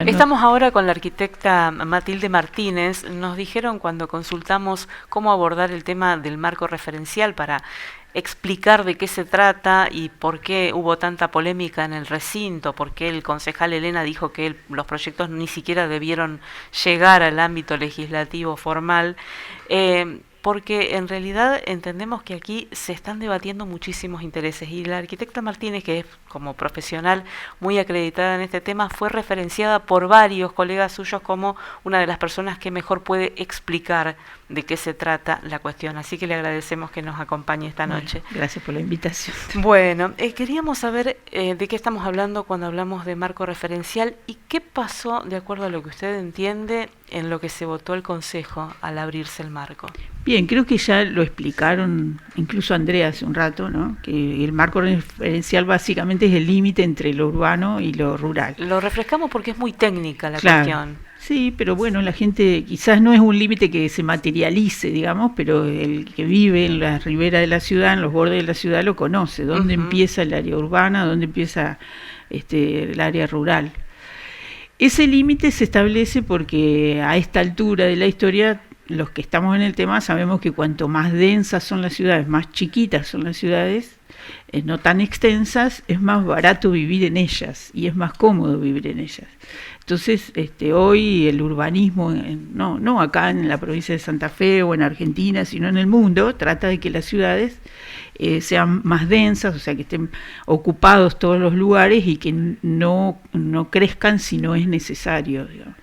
Estamos ahora con la arquitecta Matilde Martínez. Nos dijeron cuando consultamos cómo abordar el tema del marco referencial para explicar de qué se trata y por qué hubo tanta polémica en el recinto, por qué el concejal Elena dijo que los proyectos ni siquiera debieron llegar al ámbito legislativo formal. Porque en realidad entendemos que aquí se están debatiendo muchísimos intereses y la arquitecta Martínez, que es como profesional muy acreditada en este tema, fue referenciada por varios colegas suyos como una de las personas que mejor puede explicar de qué se trata la cuestión. Así que le agradecemos que nos acompañe esta noche. Gracias por la invitación. Bueno, queríamos saber de qué estamos hablando cuando hablamos de marco referencial y qué pasó, de acuerdo a lo que usted entiende, en lo que se votó el Consejo al abrirse el marco. Bien, creo que ya lo explicaron incluso Andrea hace un rato, ¿no? Que el marco referencial básicamente es el límite entre lo urbano y lo rural. Lo refrescamos porque es muy técnica la cuestión. Sí, pero bueno, la gente quizás no es un límite que se materialice, digamos, pero el que vive en la ribera de la ciudad, en los bordes de la ciudad, lo conoce. ¿Dónde empieza el área urbana? ¿Dónde empieza el área rural? Ese límite se establece porque a esta altura de la historia, los que estamos en el tema sabemos que cuanto más densas son las ciudades, más chiquitas son las ciudades, no tan extensas, es más barato vivir en ellas y es más cómodo vivir en ellas. Entonces, hoy el urbanismo, no acá en la provincia de Santa Fe o en Argentina, sino en el mundo, trata de que las ciudades sean más densas, o sea, que estén ocupados todos los lugares y que no crezcan si no es necesario, digamos.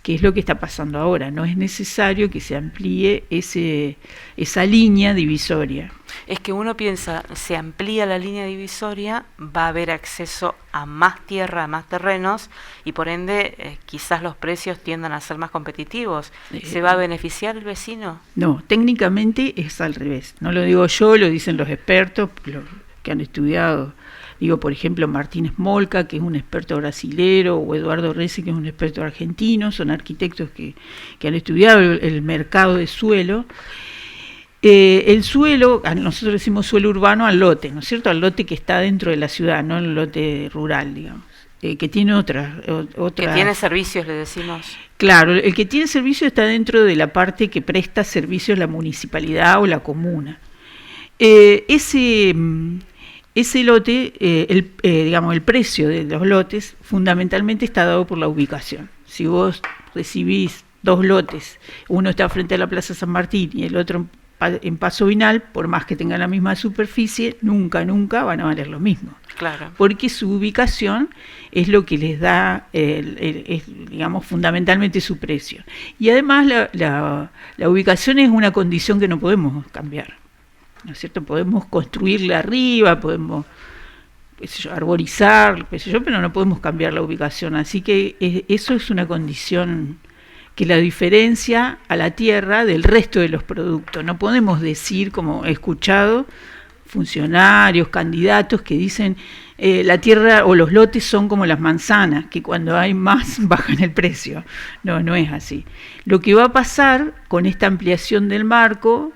Que es lo que está pasando ahora, no es necesario que se amplíe esa línea divisoria. Es que uno piensa, se amplía la línea divisoria, va a haber acceso a más tierra, a más terrenos, y por ende quizás los precios tiendan a ser más competitivos. ¿Se va a beneficiar el vecino? No, técnicamente es al revés. No lo digo yo, lo dicen los expertos, los que han estudiado. Digo, por ejemplo, Martínez Molca, que es un experto brasilero, o Eduardo Rece, que es un experto argentino, son arquitectos que han estudiado el mercado de suelo. El suelo, nosotros decimos suelo urbano al lote, ¿no es cierto? Al lote que está dentro de la ciudad, no el lote rural, digamos, que tiene otra... Que tiene servicios, le decimos. Claro, el que tiene servicios está dentro de la parte que presta servicios la municipalidad o la comuna. Ese lote, el precio de los lotes fundamentalmente está dado por la ubicación. Si vos recibís 2 lotes, uno está frente a la Plaza San Martín y el otro en Paso Vinal, por más que tengan la misma superficie, nunca van a valer lo mismo. Claro. Porque su ubicación es lo que les da, digamos, fundamentalmente su precio. Y además la ubicación es una condición que no podemos cambiar. ¿No es cierto? Podemos construirla arriba, podemos arborizar, pero no podemos cambiar la ubicación. Así que eso es una condición que la diferencia a la tierra del resto de los productos. No podemos decir, como he escuchado, funcionarios, candidatos que dicen la tierra o los lotes son como las manzanas, que cuando hay más bajan el precio. No es así. Lo que va a pasar con esta ampliación del marco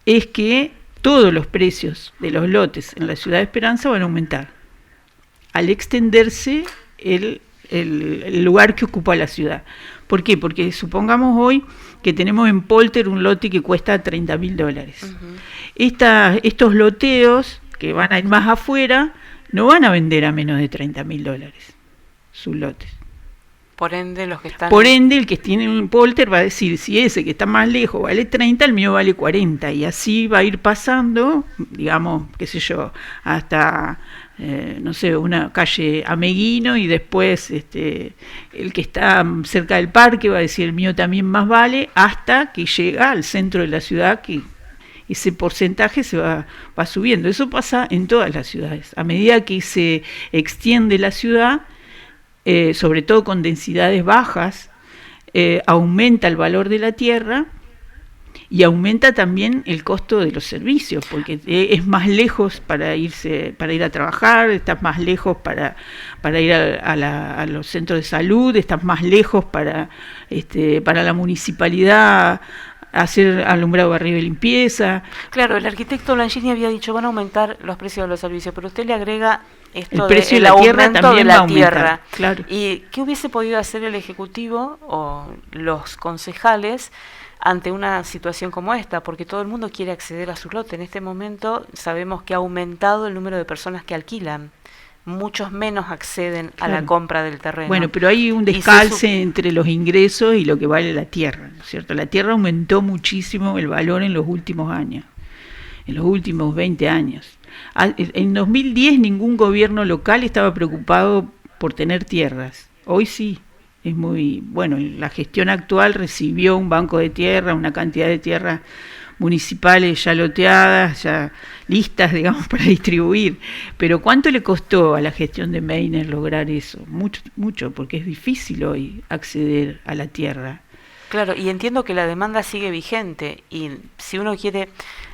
es que todos los precios de los lotes en la ciudad de Esperanza van a aumentar al extenderse el lugar que ocupa la ciudad. ¿Por qué? Porque supongamos hoy que tenemos en Polter un lote que cuesta $30.000. Estos loteos que van a ir más afuera no van a vender a menos de $30.000 sus lotes. Por ende, el que tiene un polter va a decir, si ese que está más lejos vale 30, el mío vale 40, y así va a ir pasando, digamos, qué sé yo, hasta, una calle Ameguino, y después el que está cerca del parque va a decir, el mío también más vale, hasta que llega al centro de la ciudad, que ese porcentaje se va subiendo. Eso pasa en todas las ciudades. A medida que se extiende la ciudad, sobre todo con densidades bajas, aumenta el valor de la tierra y aumenta también el costo de los servicios, porque es más lejos para ir a trabajar, estás más lejos para ir a los centros de salud, estás más lejos para la municipalidad hacer alumbrado, barrido y limpieza. Claro, el arquitecto Blanchini había dicho van a aumentar los precios de los servicios, pero usted le agrega Esto el precio del de la tierra aumento también de va a la aumentar, tierra. claro. ¿Y qué hubiese podido hacer el Ejecutivo o los concejales ante una situación como esta? Porque todo el mundo quiere acceder a su lote. En este momento sabemos que ha aumentado el número de personas que alquilan. Muchos menos acceden a la Claro. compra del terreno. Bueno, pero hay un descalce entre los ingresos y lo que vale la tierra, ¿no es cierto? La tierra aumentó muchísimo el valor en los últimos años, en los últimos 20 años. En 2010 ningún gobierno local estaba preocupado por tener tierras. Hoy sí. Es muy bueno. La gestión actual recibió un banco de tierra, una cantidad de tierras municipales ya loteadas, ya listas, digamos, para distribuir. Pero ¿cuánto le costó a la gestión de Meiner lograr eso? Mucho, mucho, porque es difícil hoy acceder a la tierra. Claro, y entiendo que la demanda sigue vigente, y si uno quiere,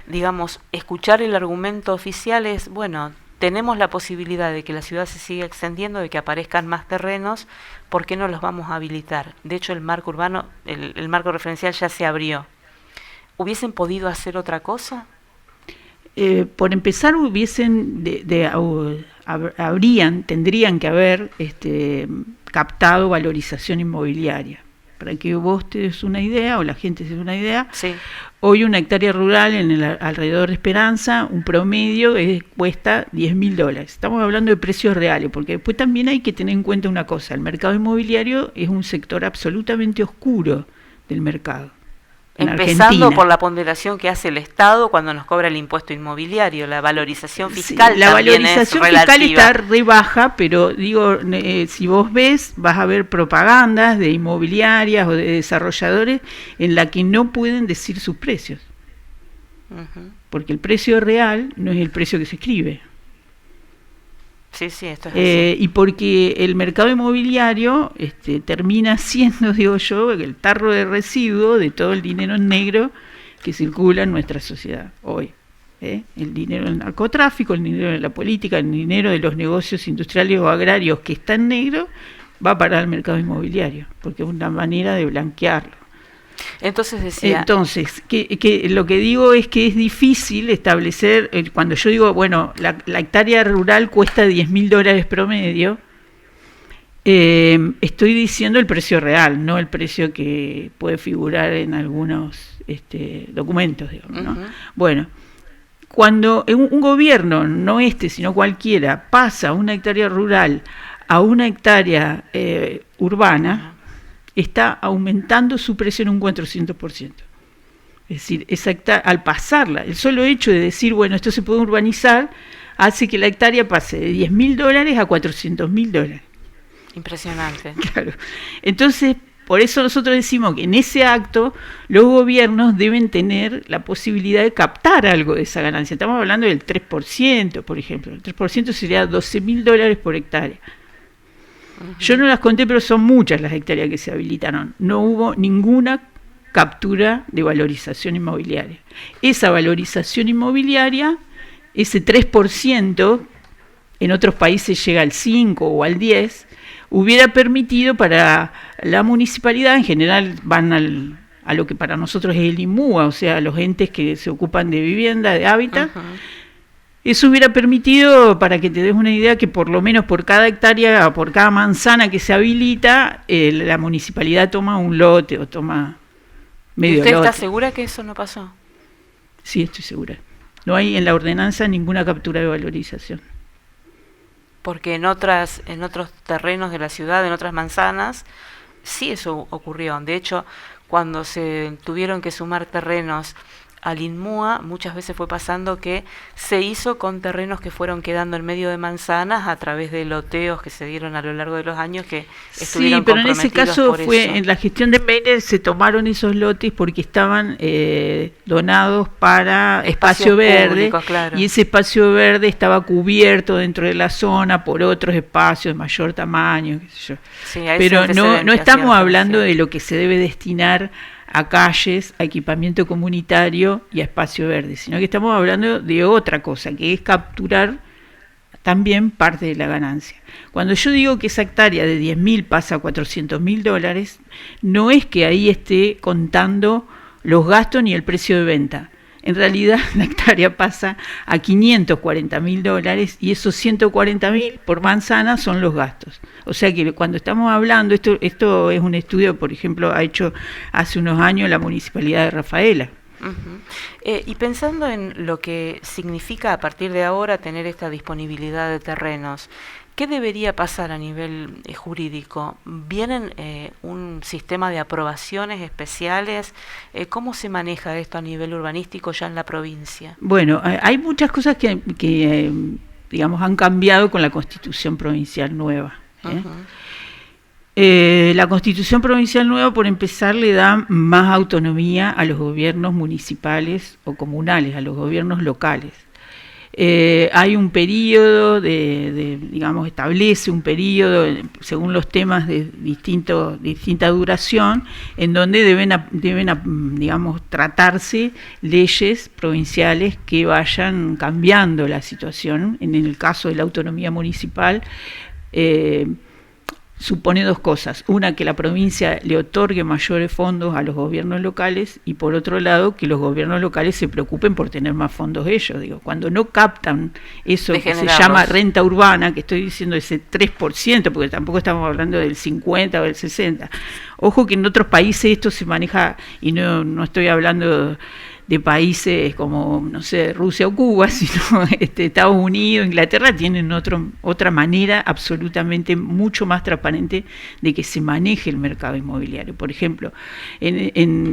digamos, escuchar el argumento oficial es, bueno, tenemos la posibilidad de que la ciudad se siga extendiendo, de que aparezcan más terrenos, ¿por qué no los vamos a habilitar? De hecho, el marco urbano, el marco referencial ya se abrió. ¿Hubiesen podido hacer otra cosa? Por empezar, tendrían que haber captado valorización inmobiliaria. Para que vos te des una idea, o la gente se dé una idea, Sí. Hoy una hectárea rural en el alrededor de Esperanza, un promedio cuesta $10.000. Estamos hablando de precios reales, porque después también hay que tener en cuenta una cosa: el mercado inmobiliario es un sector absolutamente oscuro del mercado. Empezando por la ponderación que hace el Estado cuando nos cobra el impuesto inmobiliario, la valorización fiscal. Sí, la también valorización es fiscal relativa. está re baja, pero digo, si vos ves, vas a ver propagandas de inmobiliarias o de desarrolladores en la que no pueden decir sus precios. Uh-huh. Porque el precio real no es el precio que se escribe. Sí, sí, esto es así. Y porque el mercado inmobiliario termina siendo, digo yo, el tarro de residuo de todo el dinero negro que circula en nuestra sociedad hoy. El dinero del narcotráfico, el dinero de la política, el dinero de los negocios industriales o agrarios que está en negro, va a parar al mercado inmobiliario, porque es una manera de blanquearlo. Entonces decía... Entonces, que lo que digo es que es difícil establecer, cuando yo digo, bueno, la hectárea rural cuesta $10.000 promedio, estoy diciendo el precio real, no el precio que puede figurar en algunos documentos, digamos, ¿no? Uh-huh. Bueno, cuando un gobierno, no sino cualquiera, pasa una hectárea rural a una hectárea urbana, está aumentando su precio en un 400%. Es decir, al pasarla, el solo hecho de decir, bueno, esto se puede urbanizar, hace que la hectárea pase de $10.000 a $400.000. Impresionante. Claro. Entonces, por eso nosotros decimos que en ese acto los gobiernos deben tener la posibilidad de captar algo de esa ganancia. Estamos hablando del 3%, por ejemplo. El 3% sería $12.000 por hectárea. Yo no las conté, pero son muchas las hectáreas que se habilitaron. No hubo ninguna captura de valorización inmobiliaria. Esa valorización inmobiliaria, ese 3%, en otros países llega al 5 o al 10, hubiera permitido para la municipalidad, en general van a lo que para nosotros es el INMUA, o sea, los entes que se ocupan de vivienda, de hábitat. Uh-huh. Eso hubiera permitido, para que te des una idea, que por lo menos por cada hectárea, por cada manzana que se habilita, la municipalidad toma un lote o toma medio lote. ¿Y usted está segura que eso no pasó? Sí, estoy segura. No hay en la ordenanza ninguna captura de valorización. Porque en otros terrenos de la ciudad, en otras manzanas, sí eso ocurrió. De hecho, cuando se tuvieron que sumar terrenos al INMUA, muchas veces fue pasando que se hizo con terrenos que fueron quedando en medio de manzanas a través de loteos que se dieron a lo largo de los años que estuvieron comprometidos. Sí, pero en ese caso en la gestión de Meiner se tomaron esos lotes porque estaban donados para espacio verde, públicos, claro. Y ese espacio verde estaba cubierto dentro de la zona por otros espacios de mayor tamaño, qué sé yo. Sí, pero no estamos hablando de lo que se debe destinar a calles, a equipamiento comunitario y a espacio verde, sino que estamos hablando de otra cosa, que es capturar también parte de la ganancia. Cuando yo digo que esa hectárea de 10.000 pasa a $400.000, no es que ahí esté contando los gastos ni el precio de venta. en realidad la hectárea pasa a $540.000 y esos 140.000 por manzana son los gastos. O sea que cuando estamos hablando, esto es un estudio, por ejemplo, ha hecho hace unos años la Municipalidad de Rafaela. Y pensando en lo que significa a partir de ahora tener esta disponibilidad de terrenos, ¿qué debería pasar a nivel jurídico? ¿Vienen un sistema de aprobaciones especiales? ¿Cómo se maneja esto a nivel urbanístico ya en la provincia? Bueno, hay muchas cosas que digamos, han cambiado con la Constitución Provincial nueva. La Constitución Provincial nueva, por empezar, le da más autonomía a los gobiernos municipales o comunales, a los gobiernos locales. Hay un periodo digamos, establece un periodo según los temas de distinta duración, en donde deben digamos, tratarse leyes provinciales que vayan cambiando la situación. En el caso de la autonomía municipal, supone dos cosas: una, que la provincia le otorgue mayores fondos a los gobiernos locales, y por otro lado, que los gobiernos locales se preocupen por tener más fondos ellos. Cuando no captan eso que se llama renta urbana, que estoy diciendo ese 3%, porque tampoco estamos hablando del 50 o del 60. Ojo que en otros países esto se maneja, y no estoy hablando de países como, no sé, Rusia o Cuba, sino Estados Unidos, Inglaterra, tienen otra manera absolutamente mucho más transparente de que se maneje el mercado inmobiliario. Por ejemplo,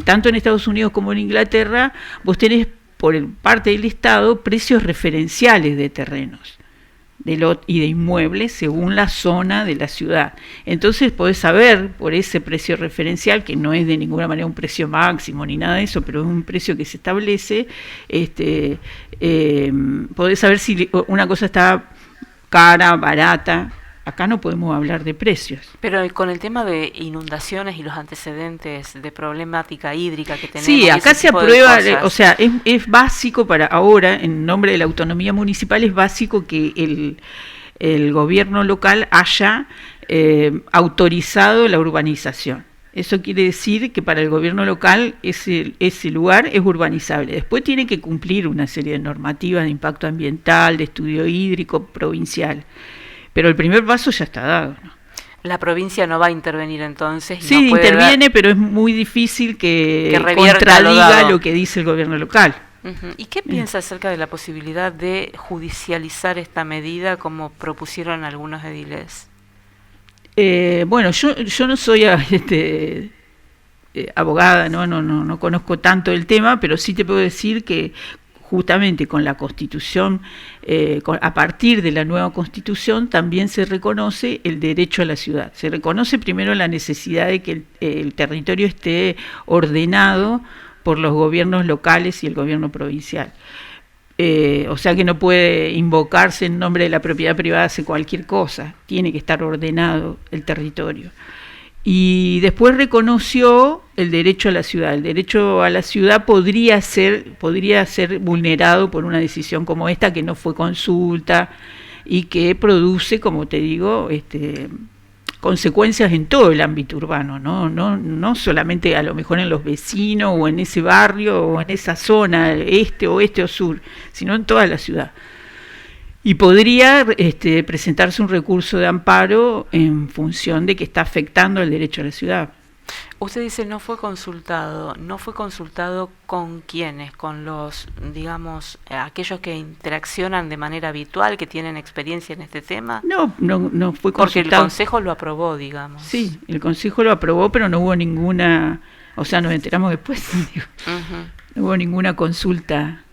tanto en Estados Unidos como en Inglaterra, vos tenés por parte del Estado precios referenciales de terrenos y de inmuebles según la zona de la ciudad. Entonces podés saber por ese precio referencial, que no es de ninguna manera un precio máximo ni nada de eso, pero es un precio que se establece, podés saber si una cosa está cara, barata. Acá no podemos hablar de precios. Pero con el tema de inundaciones y los antecedentes de problemática hídrica que tenemos... Sí, acá se aprueba, o sea, es básico para ahora, en nombre de la autonomía municipal, es básico que el gobierno local haya autorizado la urbanización. Eso quiere decir que para el gobierno local ese lugar es urbanizable. Después tiene que cumplir una serie de normativas de impacto ambiental, de estudio hídrico provincial. Pero el primer paso ya está dado, ¿no? La provincia no va a intervenir entonces. Sí, no puede interviene, pero es muy difícil que contradiga lo que dice el gobierno local. ¿Y qué piensa acerca de la posibilidad de judicializar esta medida como propusieron algunos ediles? Bueno, yo no soy abogada, no conozco tanto el tema, pero sí te puedo decir que justamente con la Constitución, a partir de la nueva Constitución, también se reconoce el derecho a la ciudad. Se reconoce primero la necesidad de que el territorio esté ordenado por los gobiernos locales y el gobierno provincial. O sea que no puede invocarse en nombre de la propiedad privada hacer cualquier cosa, tiene que estar ordenado el territorio. Y después reconoció el derecho a la ciudad. El derecho a la ciudad podría ser vulnerado por una decisión como esta, que no fue consulta y que produce, como te digo, consecuencias en todo el ámbito urbano, no solamente a lo mejor en los vecinos o en ese barrio o en esa zona, oeste o sur, sino en toda la ciudad. Y podría presentarse un recurso de amparo en función de que está afectando el derecho a la ciudad. Usted dice no fue consultado ¿con quiénes? Con los, digamos, aquellos que interaccionan de manera habitual, que tienen experiencia en este tema. No fue consultado. Porque el Consejo lo aprobó, digamos. Sí, el Consejo lo aprobó, pero no hubo ninguna, o sea, nos enteramos después, no hubo ninguna consulta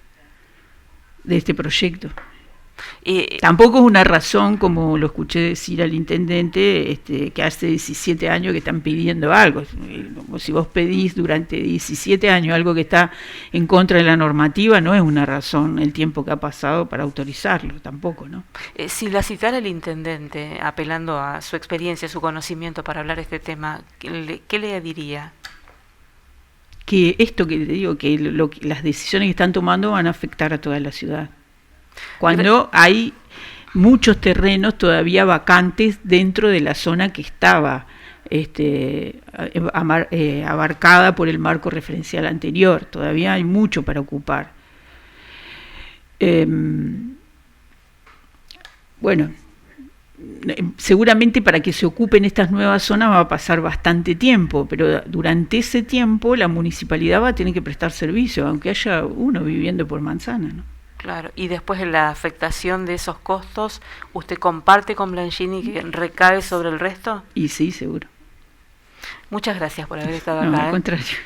de este proyecto. Tampoco es una razón, como lo escuché decir al intendente, que hace 17 años que están pidiendo algo. Como si vos pedís durante 17 años algo que está en contra de la normativa, no es una razón el tiempo que ha pasado para autorizarlo, tampoco, ¿no? Si la citara el intendente, apelando a su experiencia, su conocimiento para hablar de este tema, ¿qué le diría? Que esto que te digo, que las decisiones que están tomando van a afectar a toda la ciudad. Cuando hay muchos terrenos todavía vacantes dentro de la zona que estaba abarcada por el marco referencial anterior, todavía hay mucho para ocupar. Bueno, seguramente para que se ocupen estas nuevas zonas va a pasar bastante tiempo, pero durante ese tiempo la municipalidad va a tener que prestar servicio, aunque haya uno viviendo por manzana, ¿no? Claro, y después de la afectación de esos costos, ¿usted comparte con Blanchini que recae sobre el resto? Y sí, seguro. Muchas gracias por haber estado No, acá. al contrario.